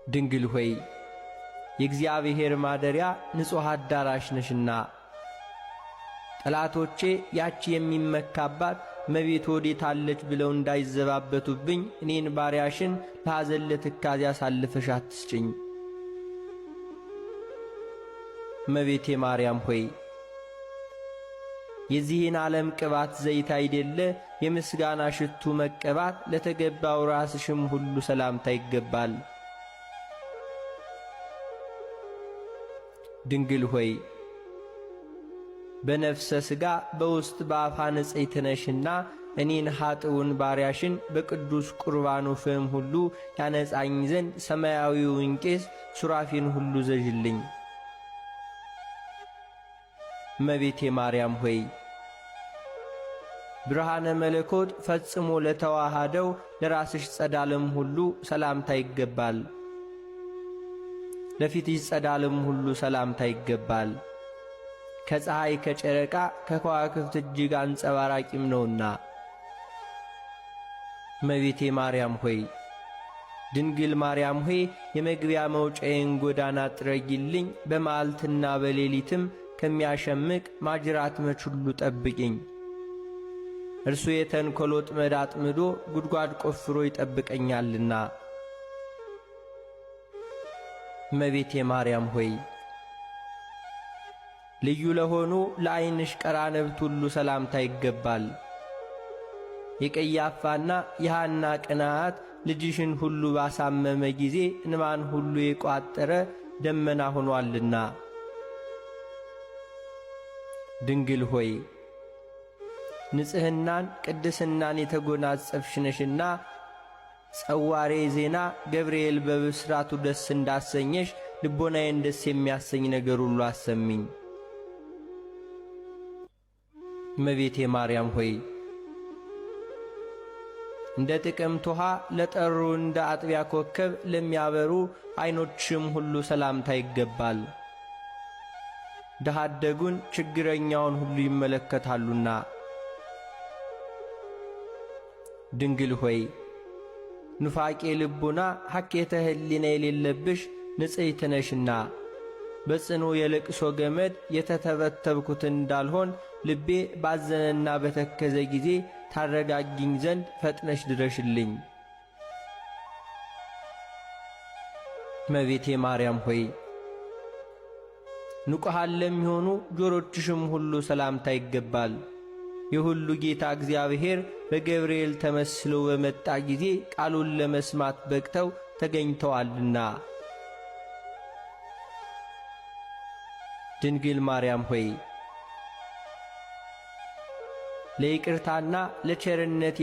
ድንግል ሆይ የእግዚአብሔር ማደሪያ ንጹሕ አዳራሽ ነሽና ጠላቶቼ ያቺ የሚመካባት እመቤት ወዴት አለች ብለው እንዳይዘባበቱብኝ እኔን ባሪያሽን ለሐዘን ለትካዜ አሳልፈሽ አትስጭኝ። እመቤቴ ማርያም ሆይ የዚህን ዓለም ቅባት ዘይት አይደለ የምስጋና ሽቱ መቀባት ለተገባው ራስሽም ሁሉ ሰላምታ ይገባል። ድንግል ሆይ በነፍሰ ሥጋ በውስጥ በአፋ ንጽሕት ነሽና እኔን ኀጥውን ባሪያሽን በቅዱስ ቁርባኑ ፍም ሁሉ ያነጻኝ ዘንድ ሰማያዊውን ቄስ ሱራፊን ሁሉ ዘዥልኝ። እመቤቴ ማርያም ሆይ ብርሃነ መለኮት ፈጽሞ ለተዋሃደው ለራስሽ ጸዳልም ሁሉ ሰላምታ ይገባል። ለፊትሽ ጸዳልም ሁሉ ሰላምታ ይገባል። ከፀሐይ ከጨረቃ ከከዋክብት እጅግ አንጸባራቂም ነውና። እመቤቴ ማርያም ሆይ ድንግል ማርያም ሆይ የመግቢያ መውጫዬን ጎዳና ጥረጊልኝ፣ በመዓልትና በሌሊትም ከሚያሸምቅ ማጅራት መች ሁሉ ጠብቂኝ። እርሱ የተንኰል ወጥመድ አጥምዶ ጉድጓድ ቆፍሮ ይጠብቀኛልና። እመቤቴ ማርያም ሆይ ልዩ ለሆኑ ለዓይንሽ ቀራንብት ሁሉ ሰላምታ ይገባል። የቀያፋና የሐና ቅንዓት ልጅሽን ሁሉ ባሳመመ ጊዜ እንባን ሁሉ የቋጠረ ደመና ሆኗልና። ድንግል ሆይ ንጽሕናን ቅድስናን የተጎናጸፍሽ ነሽና ጸዋሬ ዜና ገብርኤል በብስራቱ ደስ እንዳሰኘሽ ልቦናዬን ደስ የሚያሰኝ ነገር ሁሉ አሰሚኝ። እመቤቴ ማርያም ሆይ እንደ ጥቅምት ውሃ ለጠሩ እንደ አጥቢያ ኮከብ ለሚያበሩ ዐይኖችሽም ሁሉ ሰላምታ ይገባል። ድሀ አደጉን ችግረኛውን ሁሉ ይመለከታሉና። ድንግል ሆይ ኑፋቄ ልቡና ሐኬተ ሕሊና የሌለብሽ ንጽሕት ነሽና በጽኑ የልቅሶ ገመድ የተተበተብኩት እንዳልሆን ልቤ ባዘነና በተከዘ ጊዜ ታረጋጊኝ ዘንድ ፈጥነሽ ድረሽልኝ። እመቤቴ ማርያም ሆይ ንቁሃን ለሚሆኑ ጆሮችሽም ሁሉ ሰላምታ ይገባል። የሁሉ ጌታ እግዚአብሔር በገብርኤል ተመስሎ በመጣ ጊዜ ቃሉን ለመስማት በቅተው ተገኝተዋልና። ድንግል ማርያም ሆይ ለይቅርታና ለቸርነት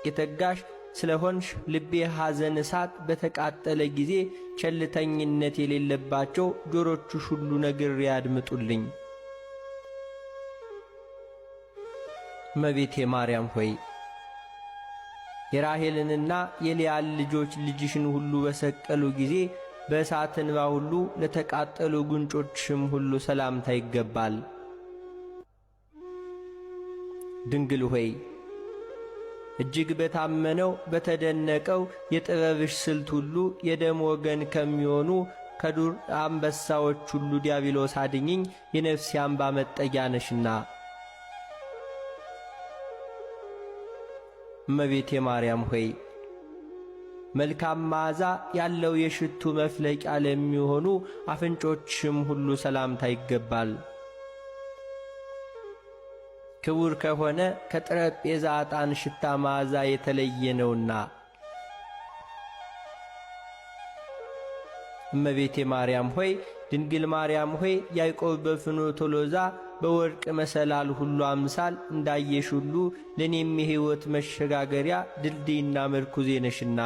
የተጋሽ ስለሆንሽ ልቤ ሐዘን እሳት በተቃጠለ ጊዜ ቸልተኝነት የሌለባቸው ጆሮችሽ ሁሉ ነግሬ ያድምጡልኝ። እመቤቴ ማርያም ሆይ የራሔልንና የልያን ልጆች ልጅሽን ሁሉ በሰቀሉ ጊዜ በእሳት እንባ ሁሉ ለተቃጠሉ ጉንጮችሽም ሁሉ ሰላምታ ይገባል። ድንግል ሆይ እጅግ በታመነው በተደነቀው የጥበብሽ ስልት ሁሉ የደም ወገን ከሚሆኑ ከዱር አንበሳዎች ሁሉ ዲያብሎስ አድኝኝ፣ የነፍሴ አምባ መጠጊያ ነሽና። እመቤቴ ማርያም ሆይ መልካም መዓዛ ያለው የሽቱ መፍለቂያ ለሚሆኑ አፍንጮችሽም ሁሉ ሰላምታ ይገባል። ክቡር ከሆነ ከጠረጴዛ ዕጣን ሽታ መዓዛ የተለየ ነውና። እመቤቴ ማርያም ሆይ ድንግል ማርያም ሆይ ያዕቆብ በፍኖተ ሎዛ በወርቅ መሰላል ሁሉ አምሳል እንዳየሽ ሁሉ ለእኔም የሕይወት መሸጋገሪያ ድልድይና መርኩዜ ነሽና።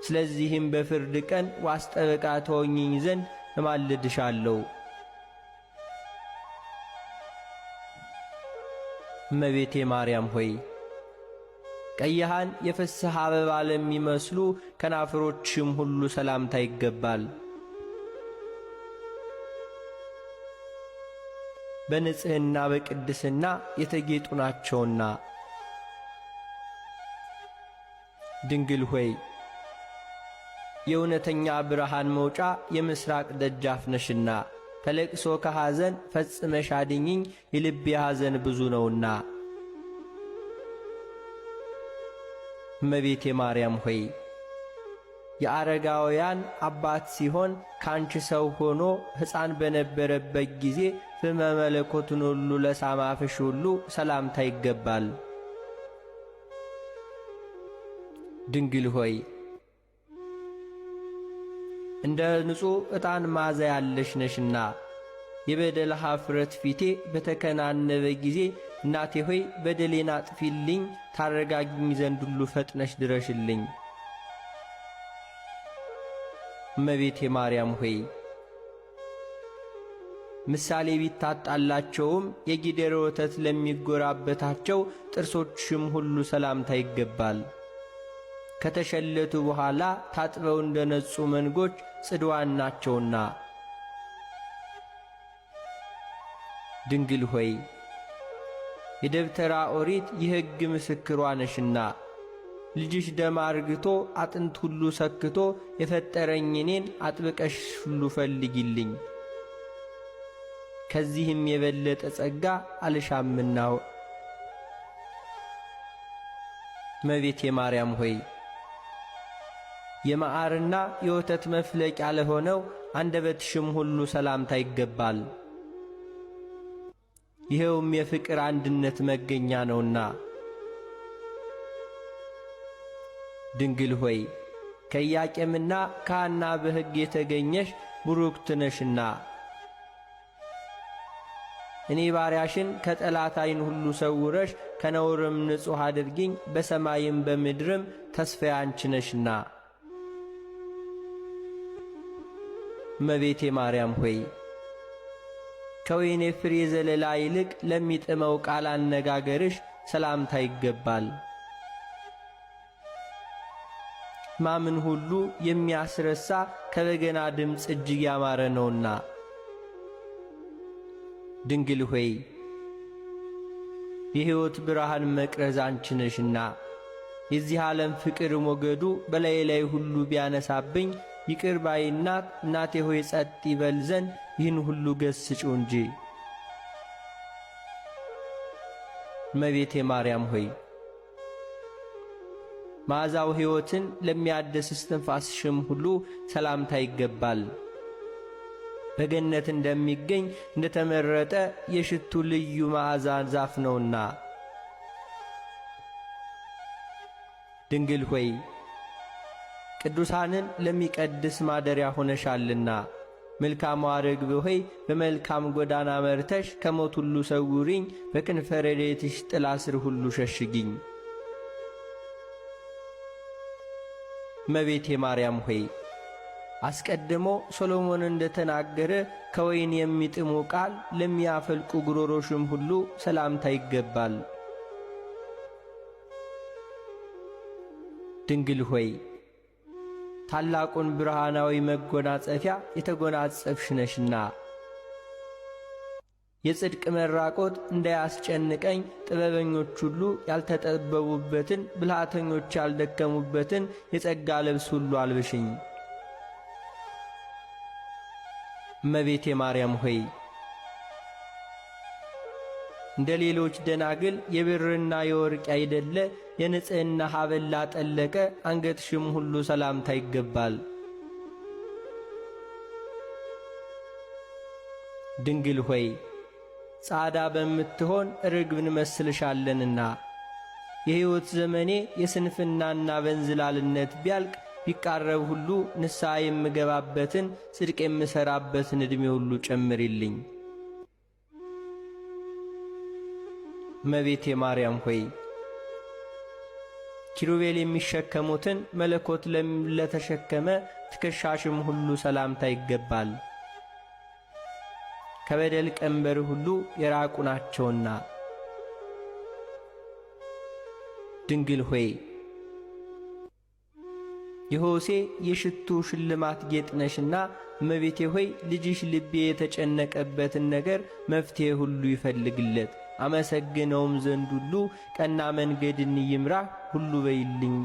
ስለዚህም በፍርድ ቀን ዋስ ጠበቃ ተሆኚኝ ዘንድ እማልድሻለሁ። እመቤቴ ማርያም ሆይ ቀይሃን የፍስሕ አበባ ለሚመስሉ ከናፍሮችም ሁሉ ሰላምታ ይገባል። በንጽሕና በቅድስና የተጌጡ ናቸውና። ድንግል ሆይ የእውነተኛ ብርሃን መውጫ የምስራቅ ደጃፍ ነሽና ከለቅሶ ከሐዘን ፈጽመሽ አድኝኝ፣ የልቤ ሐዘን ብዙ ነውና። እመቤቴ ማርያም ሆይ የአረጋውያን አባት ሲሆን ካንቺ ሰው ሆኖ ሕፃን በነበረበት ጊዜ ፍመ መለኮቱን ሁሉ ለሳማ አፍሽ ሁሉ ሰላምታ ይገባል። ድንግል ሆይ እንደ ንጹሕ ዕጣን መዓዛ ያለሽ ነሽና የበደል ኀፍረት ፊቴ በተከናነበ ጊዜ እናቴ ሆይ በደሌን አጥፊልኝ፣ ታረጋጊኝ ዘንድ ሁሉ ፈጥነሽ ድረሽልኝ። እመቤቴ ማርያም ሆይ ምሳሌ ቢታጣላቸውም የጊደር ወተት ለሚጎራበታቸው ጥርሶችሽም ሁሉ ሰላምታ ይገባል። ከተሸለቱ በኋላ ታጥበው እንደ ነጹ መንጎች ጽድዋን ናቸውና። ድንግል ሆይ የደብተራ ኦሪት የሕግ ምስክሯ ነሽና ልጅሽ ደም አርግቶ አጥንት ሁሉ ሰክቶ የፈጠረኝ እኔን አጥብቀሽ ሁሉ ፈልጊልኝ፣ ከዚህም የበለጠ ጸጋ አልሻምናው። እመቤቴ ማርያም ሆይ የመዓርና የወተት መፍለቂያ ለሆነው አንደበትሽም ሁሉ ሰላምታ ይገባል። ይኸውም የፍቅር አንድነት መገኛ ነውና። ድንግል ሆይ ከኢያቄምና ከሐና በሕግ የተገኘሽ ቡሩክት ነሽና እኔ ባሪያሽን ከጠላት ዓይን ሁሉ ሰውረሽ ከነውርም ንጹሕ አድርጊኝ፣ በሰማይም በምድርም ተስፋዬ አንቺ ነሽና። እመቤቴ ማርያም ሆይ ከወይኔ ፍሬ ዘለላ ይልቅ ለሚጥመው ቃል አነጋገርሽ ሰላምታ ይገባል። ሕማምን ሁሉ የሚያስረሳ ከበገና ድምፅ እጅግ ያማረ ነውና። ድንግል ሆይ የሕይወት ብርሃን መቅረዝ አንቺ ነሽና የዚህ ዓለም ፍቅር ሞገዱ በላዬ ላይ ሁሉ ቢያነሳብኝ ይቅር ባይ እናቴ ሆይ ጸጥ ይበል ዘንድ ይህን ሁሉ ገስጪው እንጂ። እመቤቴ ማርያም ሆይ መዓዛው ሕይወትን ለሚያድስ እስትንፋስሽም ሁሉ ሰላምታ ይገባል። በገነት እንደሚገኝ እንደተመረጠ የሽቱ ልዩ መዓዛ ዛፍ ነውና። ድንግል ሆይ ቅዱሳንን ለሚቀድስ ማደሪያ ሆነሻልና መልካሟ ርግብ ሆይ በመልካም ጎዳና መርተሽ ከሞት ሁሉ ሰውሪኝ፣ በክንፈ ረድኤትሽ ጥላ ስር ሁሉ ሸሽጊኝ። እመቤቴ ማርያም ሆይ አስቀድሞ ሶሎሞን እንደተናገረ ከወይን የሚጥሙ ቃል ለሚያፈልቁ ጉሮሮሽም ሁሉ ሰላምታ ይገባል። ድንግል ሆይ ታላቁን ብርሃናዊ መጎናጸፊያ የተጎናጸፍሽ ነሽና የጽድቅ መራቆት እንዳያስጨንቀኝ ጥበበኞች ሁሉ ያልተጠበቡበትን ብልሃተኞች ያልደከሙበትን የጸጋ ልብስ ሁሉ አልብሽኝ። እመቤቴ ማርያም ሆይ እንደ ሌሎች ደናግል የብርና የወርቅ ያይደለ የንጽሕና ሐብል ላጠለቀ አንገትሽም ሁሉ ሰላምታ ይገባል። ድንግል ሆይ ጻዳ በምትሆን ርግብን መስልሻለንና የሕይወት ዘመኔ የስንፍናና በንዝላልነት ቢያልቅ ቢቃረብ ሁሉ ንስሐ የምገባበትን ጽድቅ የምሠራበትን ዕድሜ ሁሉ ጨምሪልኝ። እመቤቴ ማርያም ሆይ ኪሩቤል የሚሸከሙትን መለኮት ለተሸከመ ትከሻሽም ሁሉ ሰላምታ ይገባል። ከበደል ቀንበር ሁሉ የራቁ ናቸውና። ድንግል ሆይ የሆሴ የሽቱ ሽልማት ጌጥ ነሽና እመቤቴ ሆይ ልጅሽ ልቤ የተጨነቀበትን ነገር መፍትሔ ሁሉ ይፈልግለት፣ አመሰግነውም ዘንድ ሁሉ ቀና መንገድን ይምራ ሁሉ በይልኝ።